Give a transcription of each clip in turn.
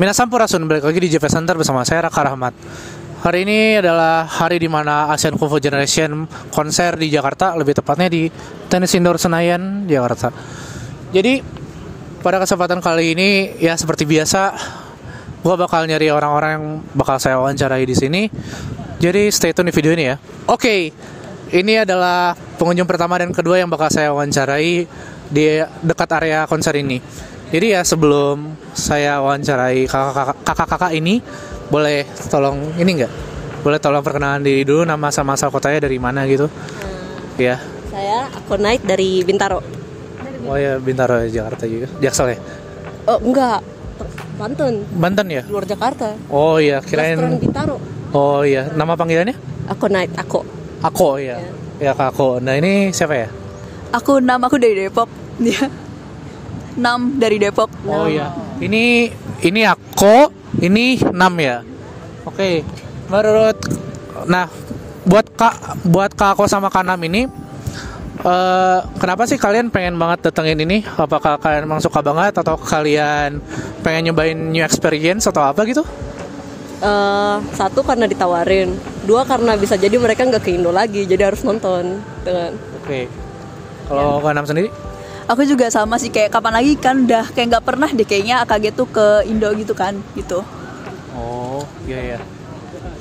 Minasampurasun, balik lagi di JP Center bersama saya Raka Rahmat. Hari ini adalah hari di mana Asian Kung Fu Generation konser di Jakarta, lebih tepatnya di Tenis Indoor Senayan, Jakarta. Jadi pada kesempatan kali ini ya seperti biasa, gue bakal nyari orang-orang yang bakal saya wawancarai di sini. Jadi stay tune di video ini ya. Oke, ini adalah pengunjung pertama dan kedua yang bakal saya wawancarai di dekat area konser ini. Jadi ya sebelum saya wawancarai kakak-kakak ini, boleh tolong ini enggak? Boleh tolong perkenalan diri dulu, nama sama asal kotanya dari mana gitu? Ya. Saya Akonait dari Bintaro. Oh ya, Bintaro Jakarta juga. Jaksel ya? Oh enggak, Banten. Banten ya? Luar Jakarta. Oh iya, kirain. Restoran Bintaro. Oh iya, nama panggilannya? Akonait, Ako. Ako ya. Ya Kak Ako. Nah ini siapa ya? Namaku dari Depok. Dia Nam dari Depok. Oh iya. Ini Ako, ini Nam ya. Oke. Nah, buat Kak Ako sama Kak Nam ini kenapa sih kalian pengen banget datengin ini? Apakah kalian emang suka banget atau kalian pengen nyobain new experience atau apa gitu? Satu karena ditawarin, dua karena bisa jadi mereka nggak ke Indo lagi, jadi harus nonton. Oke. Kalau Kak Nam sendiri? Aku juga sama sih, kayak kapan lagi kan udah kayak nggak pernah deh kayaknya AKG tuh ke Indo gitu kan gitu. Oh iya ya.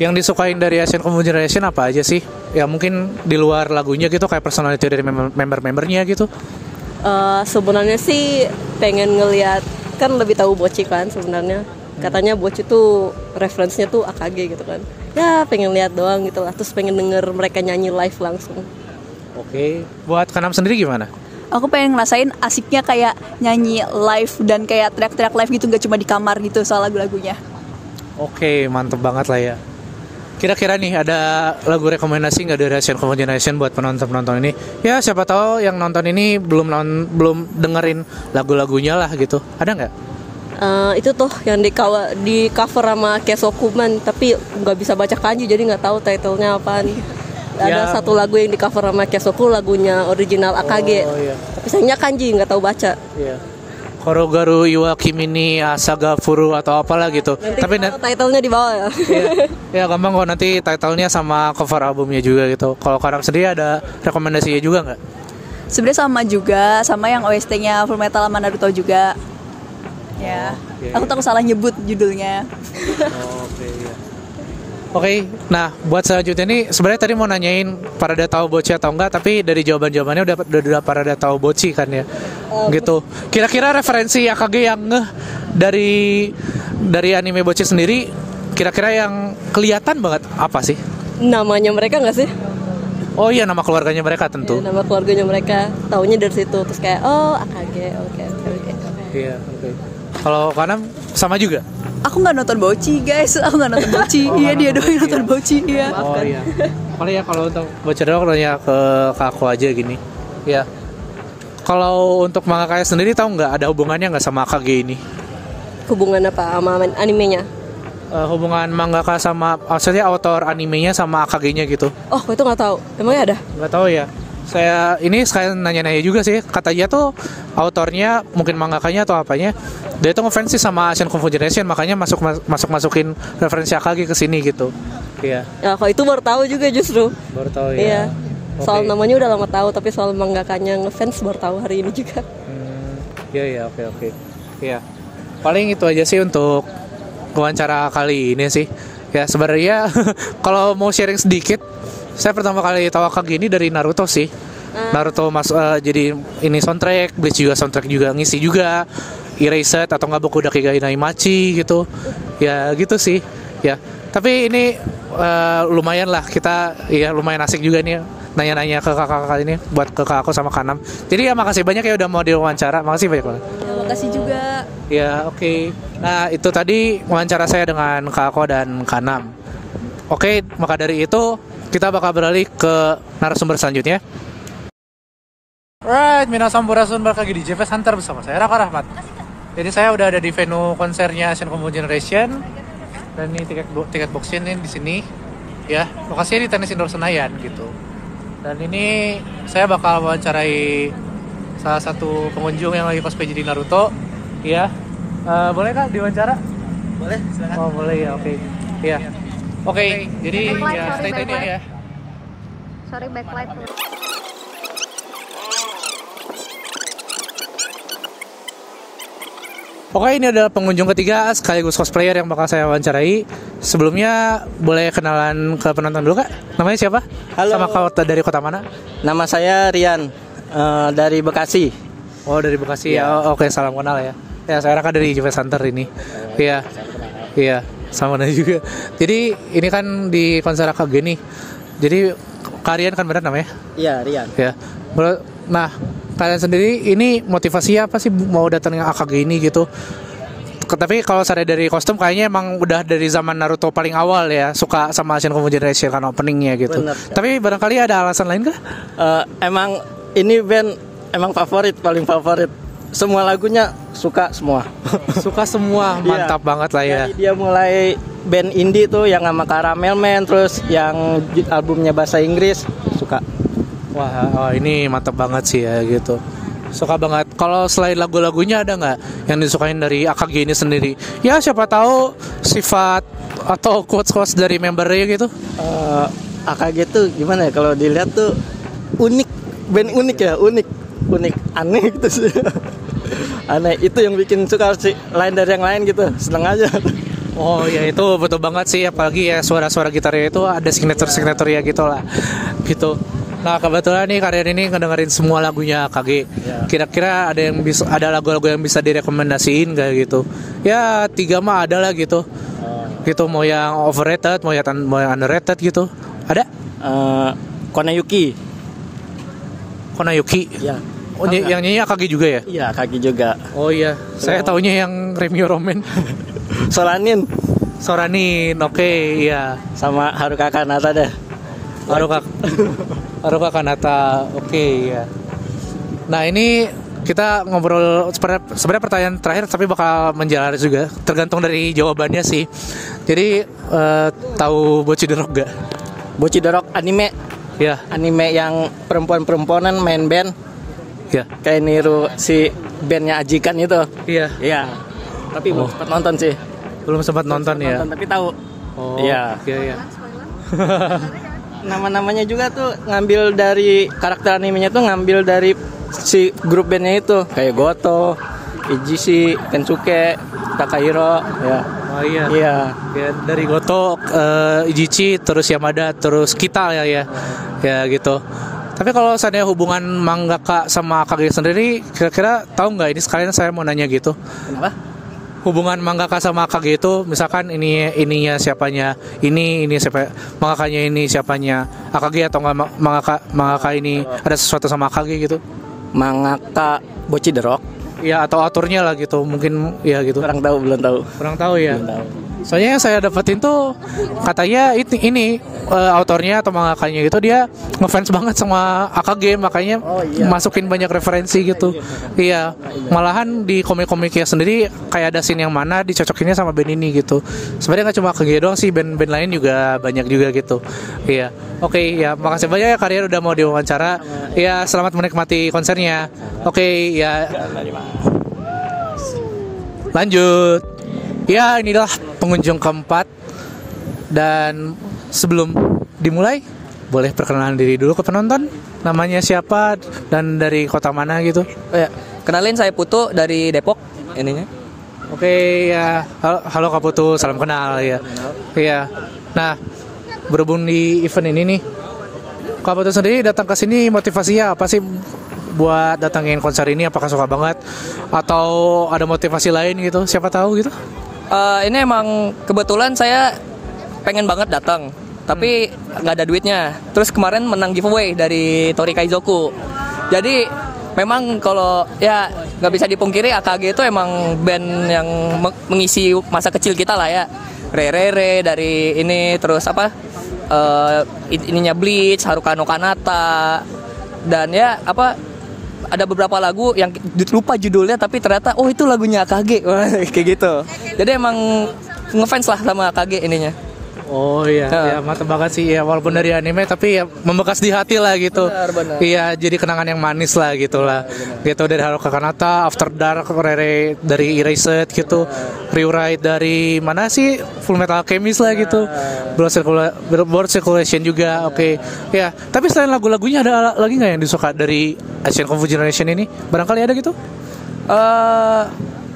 Yang disukain dari Asian Kung Fu Generation apa aja sih? Ya mungkin di luar lagunya gitu, kayak personality dari member-membernya gitu. Sebenarnya sih pengen ngelihat, kan lebih tahu Boci kan sebenarnya. Katanya Boci tuh referensinya tuh AKG gitu kan. Ya pengen lihat doang gitu lah. Terus pengen denger mereka nyanyi live langsung. Oke. Buat Kanam sendiri gimana? Aku pengen ngerasain asiknya kayak nyanyi live dan kayak teriak-teriak live gitu, nggak cuma di kamar gitu soal lagu-lagunya. Oke, mantep banget lah ya. Kira-kira nih ada lagu rekomendasi nggak dari Asian Kung Fu Generation buat penonton ini? Ya siapa tahu yang nonton ini belum dengerin lagu-lagunya lah gitu. Ada nggak? Itu tuh yang di cover sama Kesokuman, tapi nggak bisa baca kanji jadi nggak tahu titlenya apaan. Ada satu lagu yang di cover sama Kesoku, lagunya original AKG. Oh, iya. Tapi sayangnya kanji nggak tahu baca. Iya. Korogaru Iwa Kimi Asaga Furu atau apalah gitu. Nanti tapi titlenya di bawah ya. Ya gampang kok, nanti titlenya sama cover albumnya juga gitu. Kalau Karam sendiri ada rekomendasinya juga nggak? Sebenarnya sama juga, sama yang OST-nya Full Metal sama Naruto juga. Ya. Okay. Aku takut salah nyebut judulnya. Oke, ya. Oke, nah buat selanjutnya nih sebenarnya tadi mau nanyain pada udah tahu Boci atau enggak, tapi dari jawabannya udah pada udah tahu Boci kan ya, gitu. Kira-kira referensi AKG yang dari anime Boci sendiri, kira-kira yang kelihatan banget apa sih? Namanya mereka nggak sih? Oh iya, nama keluarganya mereka tentu. Ya, nama keluarganya mereka, taunya dari situ, terus kayak oh AKG, oke. Iya, oke. Kalau Kanam sama juga? Aku nggak nonton Boci guys, aku nggak nonton Boci. Iya dia doang yang nonton Boci ya. Oh iya. Paling ya kalau untuk Boci doang nanya ke aku aja gini. Ya. Kalau untuk mangakanya sendiri tahu nggak ada hubungannya nggak sama AKG ini? Hubungan apa sama animenya? Hubungan mangaka sama, maksudnya autor animenya sama AKG-nya gitu. Oh itu nggak tahu. Emangnya ada? Nggak tahu ya. Saya ini sekalian nanya-nanya juga sih. Katanya tuh autornya mungkin mangakanya atau apanya, dia tuh ngefans sih sama Asian Kung Fu Generation, makanya masukin referensi AKG ke sini gitu. Iya. Ya kalau itu baru tahu juga justru. Baru tahu ya. Iya. Okay. Soal namanya udah lama tahu, tapi soal mangakanya ngefans baru tahu hari ini juga. Iya, oke. Iya. Paling itu aja sih untuk wawancara kali ini sih. Ya sebenarnya kalau mau sharing sedikit, saya pertama kali tahu AKG ini dari Naruto sih. Naruto jadi ini soundtrack, Bleach juga soundtrack juga, ngisi juga Erased atau nggak Boku Dakegai Naimachi gitu. Ya gitu sih. Ya. Tapi ini lumayan lah, kita ya lumayan asik juga nih nanya-nanya ke kakak-kakak ini buat ke kakak aku sama Kanam. Jadi ya makasih banyak ya udah mau diwawancara. Makasih banyak banget. Ya, makasih juga. Ya oke. Nah itu tadi wawancara saya dengan Kak Ako dan Kanam. Oke, maka dari itu kita bakal beralih ke narasumber selanjutnya. Alright, minasampurasun, balik lagi di JP Center bersama saya Raka Rahmat. Jadi saya udah ada di venue konsernya Asian Kung Fu Generation. Dan ini tiket boxnya ini di sini. Ya, lokasinya di Tenis Indoor Senayan gitu. Dan ini saya bakal wawancarai salah satu pengunjung yang lagi cosplay jadi Naruto. Ya, boleh Kak diwawancara? Boleh, silakan. Oh boleh ya, oke. Iya. Oke, jadi Backlight, ya sorry, stay tune backlight. ya. Sorry backlight. Oke, ini adalah pengunjung ketiga sekaligus cosplayer yang bakal saya wawancarai. Sebelumnya boleh kenalan ke penonton dulu kak? Namanya siapa? Halo. Sama kota dari kota mana? Nama saya Rian dari Bekasi. Oh dari Bekasi Iya. ya. Oh, oke, salam kenal ya. Ya saya Raka dari JP Center ini. Iya. Iya, sama juga. Jadi ini kan di konser AKG nih. Jadi kalian kan benar namanya? Iya, Rian. Ya. Nah, kalian sendiri ini motivasinya apa sih mau datangnya AKG ini gitu? Tapi kalau saya dari kostum kayaknya emang udah dari zaman Naruto paling awal ya suka sama Asian Kung Fu Generation kan openingnya gitu. Bener. Tapi barangkali ada alasan lain kah? Emang ini band emang paling favorit. Semua lagunya suka semua. Suka semua, mantap Iya. banget lah ya. Jadi dia mulai band indie tuh yang sama Caramel Man, terus yang albumnya bahasa Inggris suka. Wah, ini mantap banget sih ya gitu. Suka banget. Kalau selain lagu-lagunya ada nggak yang disukain dari AKG ini sendiri? Ya siapa tahu sifat atau quotes-quotes dari membernya gitu. AKG tuh gimana ya kalau dilihat tuh unik, band unik ya, unik, aneh gitu sih. Aneh itu yang bikin suka sih, lain dari yang lain gitu, seneng aja. Oh ya itu betul banget sih, apalagi ya suara-suara gitarnya itu ada signature ya gitu lah gitu. Nah kebetulan nih kalian ini ngedengerin semua lagunya AKG. Kira-kira ada lagu-lagu yang bisa direkomendasiin gak gitu? Ya 3 mah ada lah gitu. Gitu mau yang overrated, mau yang underrated gitu. Ada? Konayuki. Konayuki. Ya. Oh, yang nyanyi AKG juga ya? Iya, AKG juga. Oh iya, saya taunya yang Remyo Romen. Solanin Soranin, oke, iya. sama Haruka Kanata deh. Haruka Kanata, oke, ya. Nah ini kita ngobrol sebenarnya pertanyaan terakhir tapi bakal menjalar juga, tergantung dari jawabannya sih. Jadi tahu Bocchi the Rock gak? Bocchi the Rock anime. Ya, Anime yang perempuan-perempuanan main band. ya, Kayak niru si bandnya Ajikan itu. iya. Iya. Tapi belum sempat nonton sih. Belum sempat nonton ya. Nonton, tapi tahu. Oh, Iya. iya. Nama-namanya juga tuh ngambil dari karakter animenya tuh ngambil dari si grup bandnya itu kayak Goto, Ijishi, Kensuke, Takahiro, ya. Oh iya. Iya. Ya, dari Goto, Ijichi, terus Yamada, terus kita ya gitu. Tapi kalau seandainya hubungan mangaka sama AKG sendiri, kira-kira tahu nggak ini? Sekalian saya mau nanya gitu. Kenapa? Hubungan mangaka sama AKG itu, misalkan ininya siapanya, ini siapa, mangakanya ini siapanya, AKG atau nggak mangaka ini ada sesuatu sama AKG gitu? Mangaka Bocchi the Rock. Ya atau autornya lah gitu, mungkin ya gitu. Kurang tahu, belum tahu. Kurang tahu ya. Belum tahu. Soalnya yang saya dapetin tuh katanya ini autornya atau mangakanya gitu dia ngefans banget sama AKG, makanya masukin banyak referensi gitu. Iya, malahan di komik-komiknya sendiri kayak ada scene yang mana dicocokinnya sama band ini gitu. Sebenarnya nggak cuma AKG doang sih, band-band lain juga banyak juga gitu. Iya, oke ya, makasih banyak ya kalian udah mau diwawancara. Ya, selamat menikmati konsernya. Oke, ya. Lanjut. Ya, inilah pengunjung keempat. Dan sebelum dimulai, boleh perkenalan diri dulu ke penonton. Namanya siapa dan dari kota mana gitu. Oh ya, kenalin saya Putu dari Depok ininya. Oke, ya. Halo Kak Putu, salam kenal ya. Iya. Nah, berhubung di event ini nih, Kak Putu sendiri datang ke sini motivasinya apa sih buat datangin konser ini? Apakah suka banget atau ada motivasi lain gitu? Siapa tahu gitu. Ini emang kebetulan saya pengen banget datang, tapi nggak ada duitnya. Terus kemarin menang giveaway dari Tori Kaizoku. Jadi memang kalau ya nggak bisa dipungkiri AKG itu emang band yang mengisi masa kecil kita lah ya. Re dari ini terus apa ininya Bleach, Haruka no Kanata, dan ya apa ada beberapa lagu yang lupa judulnya tapi ternyata oh itu lagunya AKG. Wah, kayak gitu. Jadi emang ngefans lah sama AKG ininya. Oh iya, Nah. ya mantap banget sih ya, walaupun dari anime tapi ya membekas di hati lah gitu. Benar. Iya, jadi kenangan yang manis lah gitu lah. Gitu dari Haruka Kanata, After Dark, Rere dari Erased gitu, Rewrite dari mana sih, Full Metal Alchemist lah gitu, Blood Circulation juga, oke. Ya, tapi selain lagu-lagunya ada lagi nggak yang disuka dari Asian Kung Fu Generation ini? Barangkali ada gitu?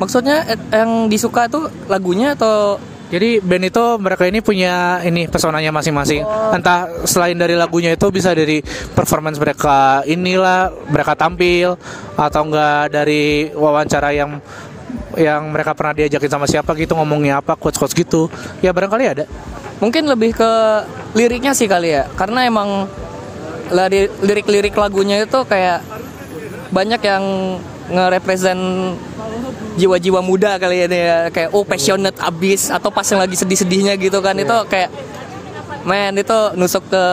Maksudnya yang disuka tuh lagunya atau Jadi band itu mereka ini punya ini pesonanya masing-masing. Entah selain dari lagunya itu bisa dari performance mereka inilah mereka tampil atau enggak dari wawancara yang mereka pernah diajakin sama siapa gitu ngomongnya apa quotes-quotes gitu. Ya barangkali ada. mungkin lebih ke liriknya sih kali ya, karena emang lirik-lirik lagunya itu kayak banyak yang nge-represent jiwa-jiwa muda kali ya, kayak passionate abis atau pas yang lagi sedih-sedihnya gitu kan. Itu kayak itu nusuk ke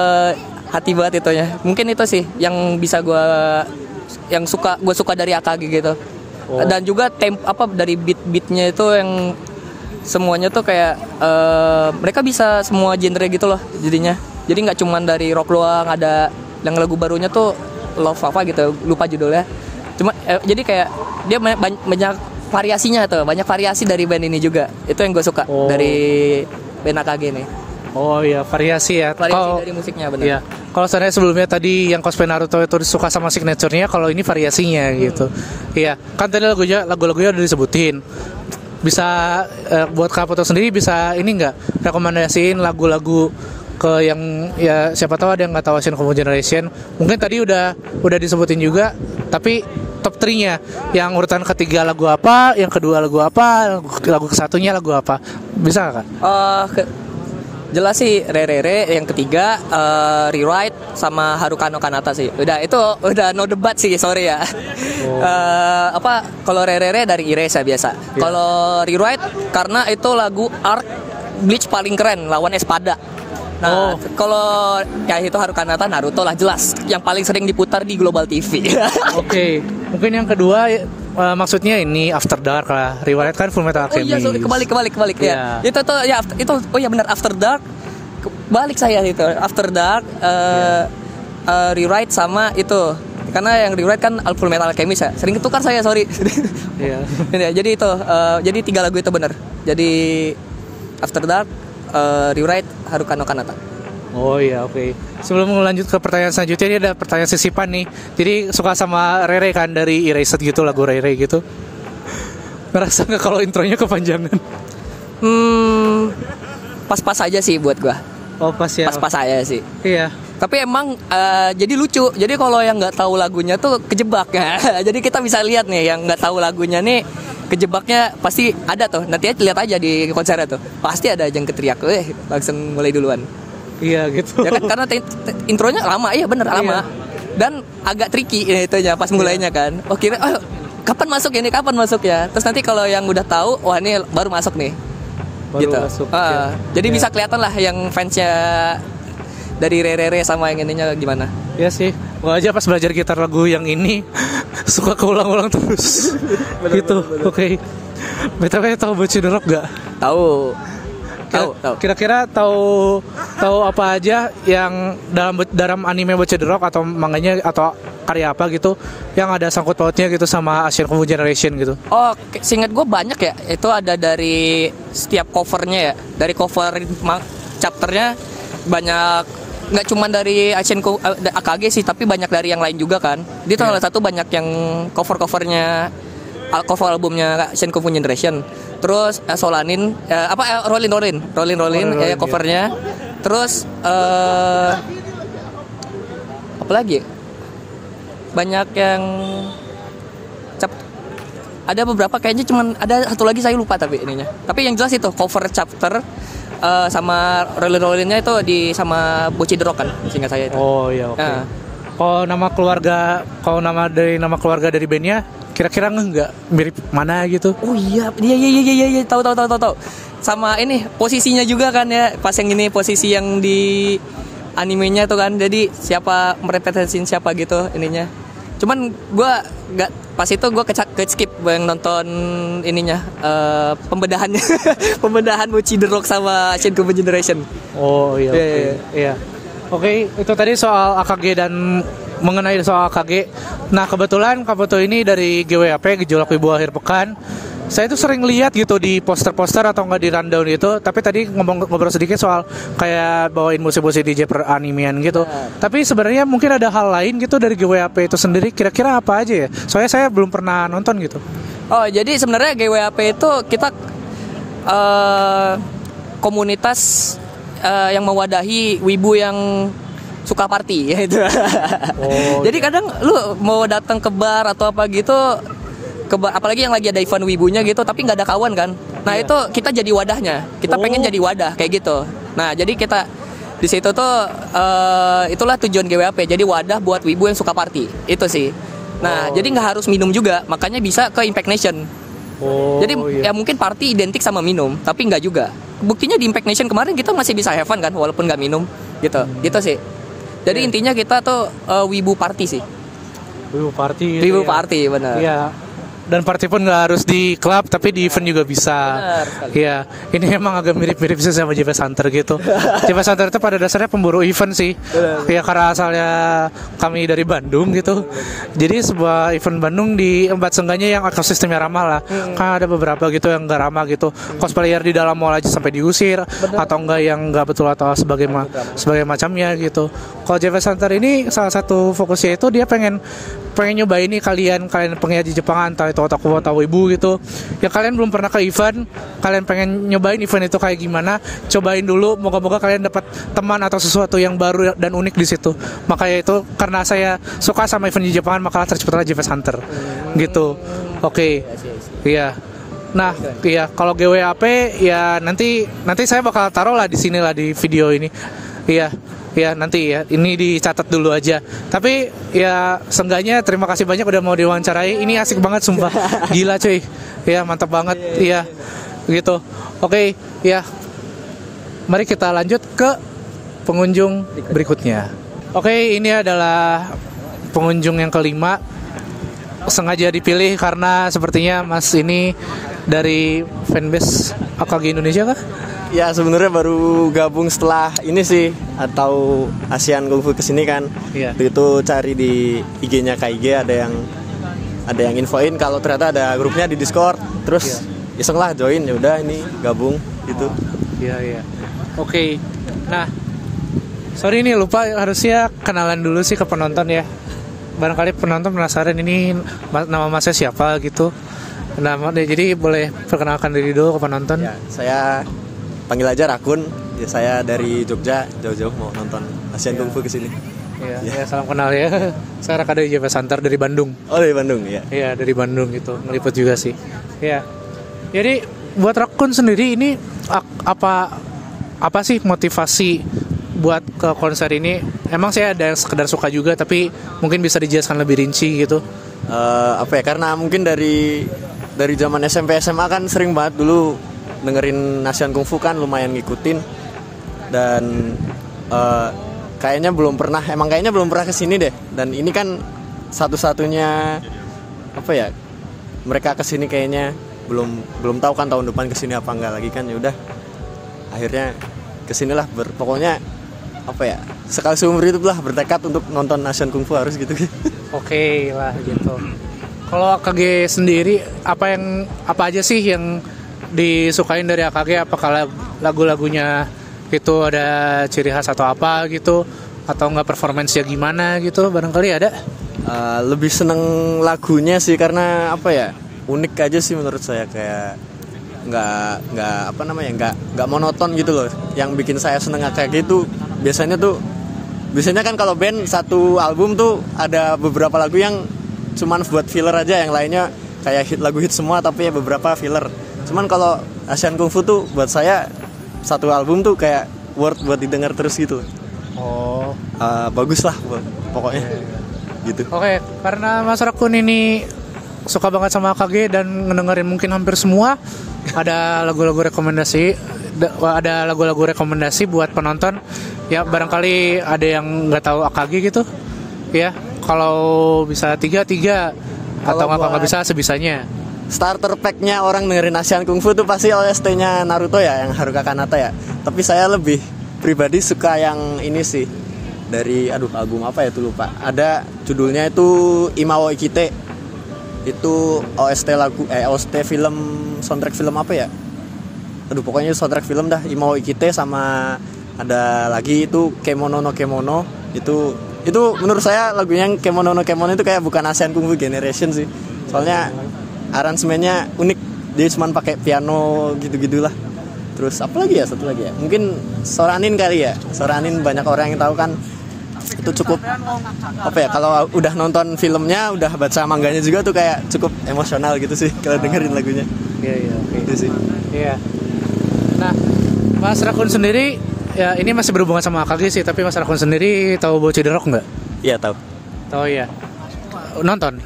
hati banget itu ya. Mungkin itu sih yang bisa gue suka dari AKG gitu. Dan juga dari beat-beatnya itu yang semuanya tuh kayak mereka bisa semua genre gitu loh jadinya. Jadi nggak cuman dari rock doang, ada yang lagu barunya tuh Love apa gitu, lupa judulnya. Cuma jadi kayak dia banyak variasinya tuh, banyak variasi dari band ini juga. Itu yang gue suka dari band AKG nih. Oh iya, variasi ya. Variasi dari musiknya benar. Iya. Kalau saya sebelumnya tadi yang cosplay Naruto itu suka sama signaturenya, kalau ini variasinya gitu. Iya, kan tadi lagu-lagunya udah disebutin. Bisa buat Kak Putu sendiri bisa ini nggak rekomendasiin lagu-lagu ke yang ya siapa tahu ada yang nggak tahu Asian Kung Fu Generation. Mungkin tadi udah disebutin juga, tapi top 3-nya yang urutan ketiga lagu apa, yang kedua lagu apa, lagu kesatunya lagu apa, bisa nggak Kak? Jelas sih Rere, yang ketiga Rewrite sama Haruka no Kanata sih. Udah no debat sih, sorry ya. Kalau Rere dari Erase biasa. Kalau Rewrite karena itu lagu Art Bleach paling keren lawan Espada. Nah, kalau ya itu Haruka Kanata Naruto lah jelas yang paling sering diputar di Global TV. Oke. Mungkin yang kedua maksudnya ini After Dark lah. Rewrite kan Full Metal Alchemist. Oh iya, kebalik ya. Itu tuh ya itu benar After Dark. Balik saya itu After Dark, Rewrite sama itu. Karena yang Rewrite kan Full Metal Alchemist ya. Sering ketukar saya, sorry. Iya. Jadi itu jadi 3 lagu itu benar. Jadi After Dark, Rewrite, Haruka no Kanata. Oh iya, oke. Sebelum lanjut ke pertanyaan selanjutnya, ini ada pertanyaan sisipan nih. Jadi suka sama Rere kan dari Erased gitu, lagu Rere gitu. Ngerasa nggak kalau intronya kepanjangan? Pas-pas aja sih buat gua. Oh pas ya. Pas-pas aja sih. Iya. Tapi emang jadi lucu. Jadi kalau yang nggak tahu lagunya tuh kejebak ya. Jadi kita bisa lihat nih yang nggak tahu lagunya nih kejebaknya pasti ada tuh. Nanti lihat aja di konsernya tuh. Pasti ada yang keteriak, langsung mulai duluan. Iya gitu. Ya kan karena intronya lama, iya bener lama. Dan agak tricky itunya pas mulainya kan. Kapan masuk ya? Terus nanti kalau yang udah tahu, wah ini baru masuk nih. Baru gitu. masuk. Jadi bisa kelihatan lah yang fansnya dari Rere sama yang ininya gimana. Iya sih. Gua aja pas belajar gitar lagu yang ini suka keulang-ulang terus. Gitu. Oke. BTW tahu Bocce the Rock gak? Tahu. Kira-kira tahu apa aja yang dalam anime Bocce the Rock atau manganya atau karya apa gitu yang ada sangkut pautnya gitu sama Asian Kung Fu Generation gitu? Oh, seingat gue banyak ya. Itu ada dari setiap covernya ya. Dari cover chapternya banyak, nggak cuma dari Asian AKG sih, tapi banyak dari yang lain juga kan. Dia tuh salah satu banyak yang cover-covernya cover albumnya Asian Kung Fu Generation. Terus Solanin Rollin covernya. Terus apa lagi? Banyak yang ada beberapa kayaknya, cuman ada satu lagi saya lupa tapi ininya. Tapi yang jelas itu cover chapter sama Rollinnya itu sama Bocce the Rock kan, seingat saya itu. Oh iya, oke. Kalau nama keluarga dari bandnya kira-kira nggak mirip mana gitu? Oh iya, tahu. Sama ini posisinya juga kan ya, pas yang ini posisi yang di animenya tuh kan, jadi siapa merepresentasiin siapa gitu ininya. Cuman gue nggak, pas itu gue ke skip yang nonton ininya, pembedahannya. Pembedahan Bocchi The Rock sama Asian Kung Fu Generation. Oh iya. Iya, Oke. iya. Iya. Oke, itu tadi soal AKG dan mengenai soal AKG. Nah, kebetulan Kabuto ini dari GWAP, Gejolak Wibu Akhir Pekan. Saya tuh sering lihat gitu di poster-poster atau enggak di rundown gitu. Tapi tadi ngobrol sedikit soal kayak bawain musik-musik DJ per animian gitu. Tapi sebenarnya mungkin ada hal lain gitu dari GWAP itu sendiri. Kira-kira apa aja ya? Soalnya saya belum pernah nonton gitu. Oh, jadi sebenarnya GWAP itu kita komunitas yang mewadahi wibu yang suka party ya itu. Jadi kadang lu mau datang ke bar atau apa gitu, apalagi yang lagi ada event wibunya gitu, tapi nggak ada kawan kan. Nah itu kita jadi wadahnya. Kita pengen jadi wadah kayak gitu. Nah jadi kita di situ tuh itulah tujuan GWAP. Jadi wadah buat wibu yang suka party. Itu sih. Nah jadi nggak harus minum juga. Makanya bisa ke Impact Nation. Jadi ya mungkin party identik sama minum, tapi nggak juga. Buktinya di Impact Nation kemarin kita masih bisa have fun kan, walaupun nggak minum gitu. Gitu sih. Jadi intinya kita tuh wibu party sih. Wibu party. Wibu party benar. Iya. Dan party pun nggak harus di klub, tapi di event juga bisa. Benar sekali. Iya, ini emang agak mirip-mirip sih sama JP Hunter gitu. JP Hunter itu pada dasarnya pemburu event sih. Ya karena asalnya kami dari Bandung gitu. Jadi sebuah event Bandung di tempat seenggaknya yang ekosistemnya ramah lah. Kan ada beberapa gitu yang nggak ramah gitu. Cosplayer di dalam mall aja sampai diusir, atau enggak yang nggak betul atau sebagai macamnya gitu. Kalau JP Hunter ini salah satu fokusnya itu dia pengen nyobain nih kalian pengen di Jepang, entah itu otaku atau ibu gitu ya, kalian belum pernah ke event, kalian pengen nyobain event itu kayak gimana, cobain dulu, moga-moga kalian dapat teman atau sesuatu yang baru dan unik di situ. Makanya itu karena saya suka sama event di Jepang, maka terciptalah JP Hunter gitu. Oke. Iya. Nah, iya kalau GWAP ya nanti saya bakal taruh lah di sini lah di video ini. Iya. Ya nanti ya, ini dicatat dulu aja. Tapi ya seenggaknya terima kasih banyak udah mau diwawancarai. Ini asik banget sumpah. Gila cuy. Ya mantap banget. Iya. Gitu. Oke, ya. Mari kita lanjut ke pengunjung berikutnya. Oke, ini adalah pengunjung yang kelima. Sengaja dipilih karena sepertinya Mas ini dari fanbase AKG Indonesia kah? Ya sebenarnya baru gabung setelah ini sih, atau ASEAN Kung Fu kesini kan. Iya. Begitu cari di IG-nya KIG ada yang infoin kalau ternyata ada grupnya di Discord. Terus iseng lah join, ya udah ini gabung gitu. Iya. Oke. Nah, sorry ini lupa, harusnya kenalan dulu sih ke penonton ya. Barangkali penonton penasaran ini nama Masnya siapa gitu. Nah, jadi boleh perkenalkan diri dulu ke penonton. Ya, saya panggil aja Rakun. Ya, saya dari Jogja, jauh-jauh mau nonton ASEAN Kung Fu kesini. Iya, salam kenal ya. Saya Raka dari JP Hunter dari Bandung. Oh dari Bandung ya? Iya dari Bandung gitu, meliput juga sih. Iya. Jadi buat Rakun sendiri ini apa sih motivasi buat ke konser ini? Emang saya ada yang sekedar suka juga, tapi mungkin bisa dijelaskan lebih rinci gitu. Karena mungkin dari zaman SMP SMA kan sering banget dulu dengerin ASEAN Kung Fu kan, lumayan ngikutin. Dan kayaknya belum pernah kesini deh. Dan ini kan satu-satunya mereka kesini kayaknya belum tahu kan tahun depan kesini apa enggak lagi kan. Ya udah akhirnya kesinilah, pokoknya sekali seumur hidup lah bertekad untuk nonton ASEAN Kung Fu harus gitu. Oke lah gitu. Kalau AKG sendiri apa aja sih yang disukain dari AKG? Apakah lagu-lagunya itu ada ciri khas atau apa gitu, atau nggak performance-nya gimana gitu, barangkali ada? Lebih seneng lagunya sih, karena unik aja sih menurut saya, kayak nggak monoton gitu loh. Yang bikin saya seneng AKG itu biasanya kan kalau band satu album tuh ada beberapa lagu yang cuman buat filler aja, yang lainnya kayak lagu hit semua tapi ya beberapa filler. Cuman kalau ASEAN Kung Fu tuh buat saya satu album tuh kayak worth buat didengar terus gitu. Bagus lah pokoknya. Gitu. Oke, karena Mas Rakun ini suka banget sama AKG dan ngedengerin mungkin hampir semua, ada lagu-lagu rekomendasi buat penonton. Ya barangkali ada yang nggak tahu AKG gitu. Ya, Kalau bisa tiga atau Kalau nggak buat- bisa sebisanya. Starter pack-nya orang dengerin Asian Kung Fu tuh pasti OST-nya Naruto ya, yang Haruka Kanata ya. Tapi saya lebih pribadi suka yang ini sih. Dari album apa ya tuh lupa. Ada judulnya itu Imao Ikite. Itu OST OST film, soundtrack film apa ya? Pokoknya soundtrack film dah, Imao Ikite. Sama ada lagi itu Kemono no Kemono. Itu menurut saya lagunya yang Kemono no Kemono itu kayak bukan Asian Kung Fu Generation sih. Soalnya aransemennya unik, dia cuma pakai piano gitu-gitulah. Terus apa lagi ya, satu lagi ya, mungkin Soranin kali ya. Soranin banyak orang yang tahu kan. Itu cukup apa ya, kalau udah nonton filmnya, udah baca mangganya juga tuh kayak cukup emosional gitu sih kalau dengerin lagunya. Iya, oke. Itu sih. Iya. Nah, Mas Rakun sendiri, ya ini masih berhubungan sama AKG sih, tapi Mas Rakun sendiri tahu Bocce the Rock nggak? Iya tahu. Tahu ya. Nonton.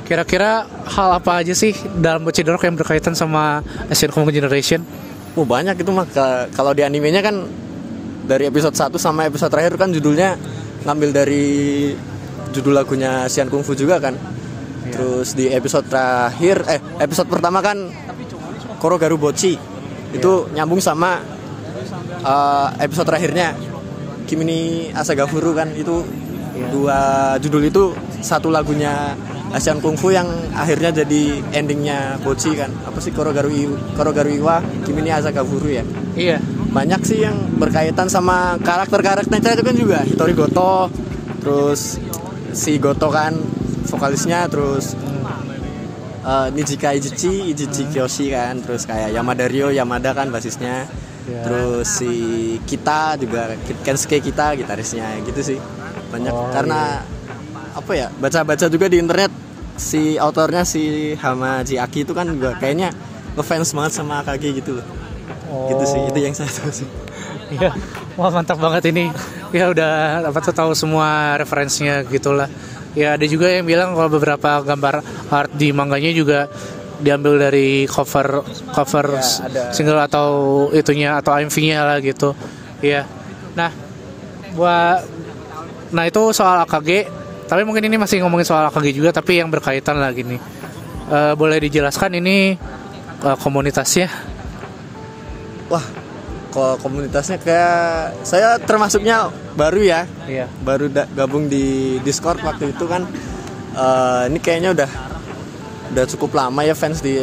Kira-kira hal apa aja sih dalam Bocce the Rock yang berkaitan sama Asian Kung Fu Generation? Banyak itu mah. Kalau di animenya kan dari episode 1 sama episode terakhir kan judulnya ngambil dari judul lagunya Asian Kung Fu juga kan. Terus di episode terakhir episode pertama kan Korogaru Bocchi. Itu nyambung sama episode terakhirnya Kimi ni Asagafuru kan. Itu dua judul itu satu lagunya Asian Kung Fu yang akhirnya jadi endingnya Bocchi kan. Apa sih, Korogaru Iwa Kimi ni Asagafuru ya. Iya. Banyak sih yang berkaitan sama karakter-karakternya itu kan juga. Hitori Goto, terus si Goto kan vokalisnya, terus Nijika Ijichi Kiyoshi kan, terus kayak Yamada kan basisnya. Terus si Kita juga, Kensuke Kita gitarisnya gitu sih. Banyak karena apa ya, baca-baca juga di internet, si autornya si Hamaji Aki itu kan juga kayaknya ngefans banget sama AKG gitu loh. Gitu sih, itu yang saya tahu sih. Iya, wah mantap banget ini. Ya udah tahu semua referensinya gitulah. Ya ada juga yang bilang kalau beberapa gambar art di manganya juga diambil dari cover ada. single atau itunya atau AMV-nya lah gitu. Iya. Nah itu soal AKG. Tapi mungkin ini masih ngomongin soal AKG juga, tapi yang berkaitan lah gini. Boleh dijelaskan ini komunitasnya? Wah, komunitasnya kayak saya termasuknya baru ya. Iya. Baru gabung di Discord waktu itu kan. Ini kayaknya udah cukup lama ya fans di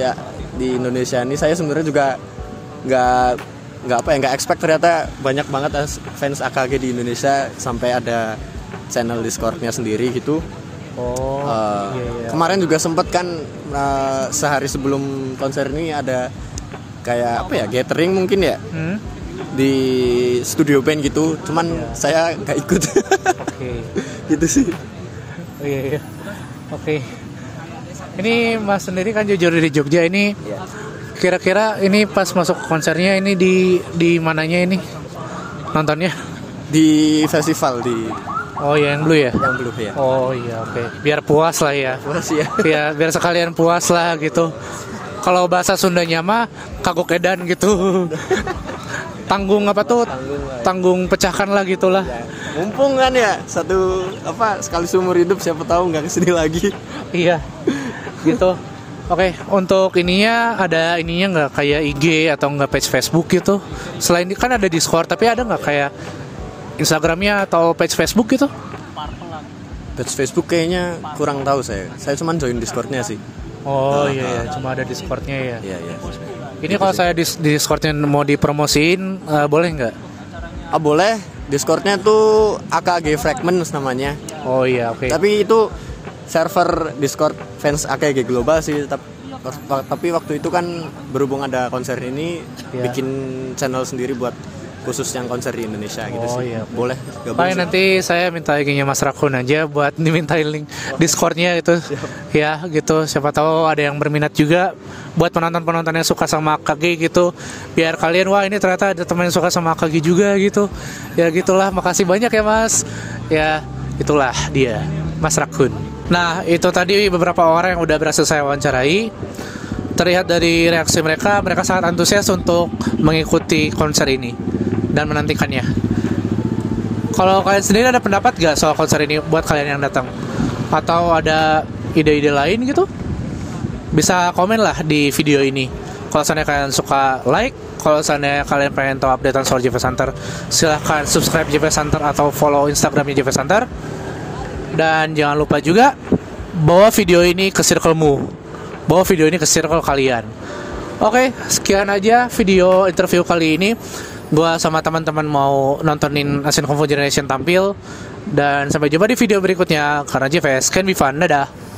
Indonesia ini. Saya sebenarnya juga nggak expect ternyata banyak banget fans AKG di Indonesia sampai ada channel Discordnya sendiri gitu. Iya. Kemarin juga sempet kan sehari sebelum konser ini ada kayak apa ya, gathering mungkin ya di studio band gitu. Cuman saya nggak ikut. Gitu sih. Iya. Oke. Ini Mas sendiri kan jujur dari Jogja ini. Kira-kira ini pas masuk konsernya ini di mananya ini nontonnya? Di festival di Oh ya, yang Blue ya? yang Blue ya. Oh iya, oke. Biar puas lah ya. Puas ya. Ya, biar sekalian puas lah gitu. Kalau bahasa Sundanya mah kagok edan gitu. Tanggung apa tuh? Tanggung pecahkan lah gitulah. Mumpung kan ya, sekali seumur hidup, siapa tahu nggak kesini lagi. Iya. Gitu. Oke, untuk ininya ada ininya nggak kayak IG atau nggak page Facebook gitu? Selain kan ada Discord, tapi ada nggak kayak Instagramnya atau page Facebook gitu? Page Facebook kayaknya kurang tahu saya. Saya cuma join Discordnya sih. Oh iya, cuma ada Discordnya ya. Iya. Ini kalau saya di Discordnya mau dipromosiin, boleh nggak? Boleh. Discordnya tuh AKG Fragments namanya. Oh iya, oke. Tapi itu server Discord fans AKG global sih. Tapi waktu itu kan berhubung ada konser ini, bikin channel sendiri buat khusus yang konser di Indonesia gitu sih. Iya. Boleh gabung. Paling nanti saya minta IG-nya Mas Rakun aja buat dimintain link Discord-nya itu. Ya, gitu. Siapa tahu ada yang berminat juga buat penonton-penonton yang suka sama AKG gitu. Biar kalian wah ini ternyata ada teman yang suka sama AKG juga gitu. Ya gitulah. Makasih banyak ya, Mas. Ya, itulah dia, Mas Rakun. Nah, itu tadi beberapa orang yang udah berhasil saya wawancarai. Terlihat dari reaksi mereka sangat antusias untuk mengikuti konser ini dan menantikannya. Kalau kalian sendiri ada pendapat gak soal konser ini buat kalian yang datang? Atau ada ide-ide lain gitu? Bisa komen lah di video ini. Kalau seandainya kalian suka, like. Kalau seandainya kalian pengen tahu updatean soal JV Center, silahkan subscribe JV Center atau follow Instagramnya JV Center. Dan jangan lupa juga bawa video ini ke circlemu, bawa video ini ke circle kalian. Oke, sekian aja video interview kali ini. Gua sama teman-teman mau nontonin Asian Kung Fu Generation tampil. Dan sampai jumpa di video berikutnya. Karena JVS can be fun. Dadah.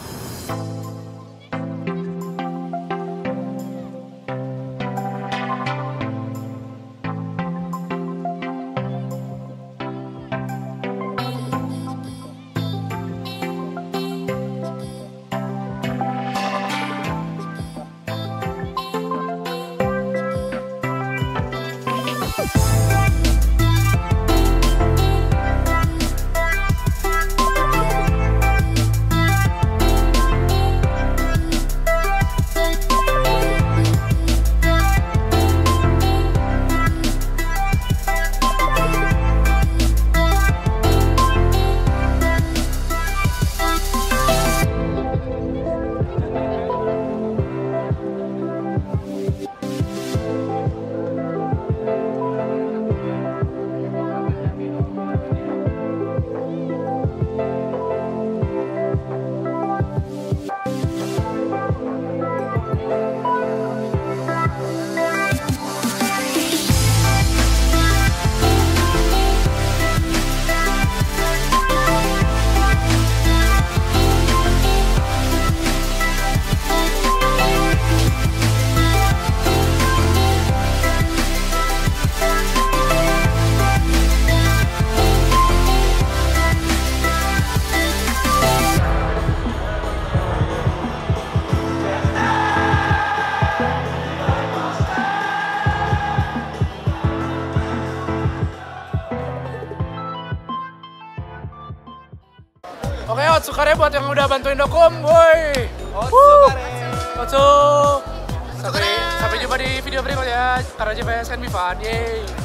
Oke, Otsukare buat yang udah bantuin Dokum, woi. Otsuk. Sampai jumpa di video berikutnya. Karena JVS can be fun, yeay.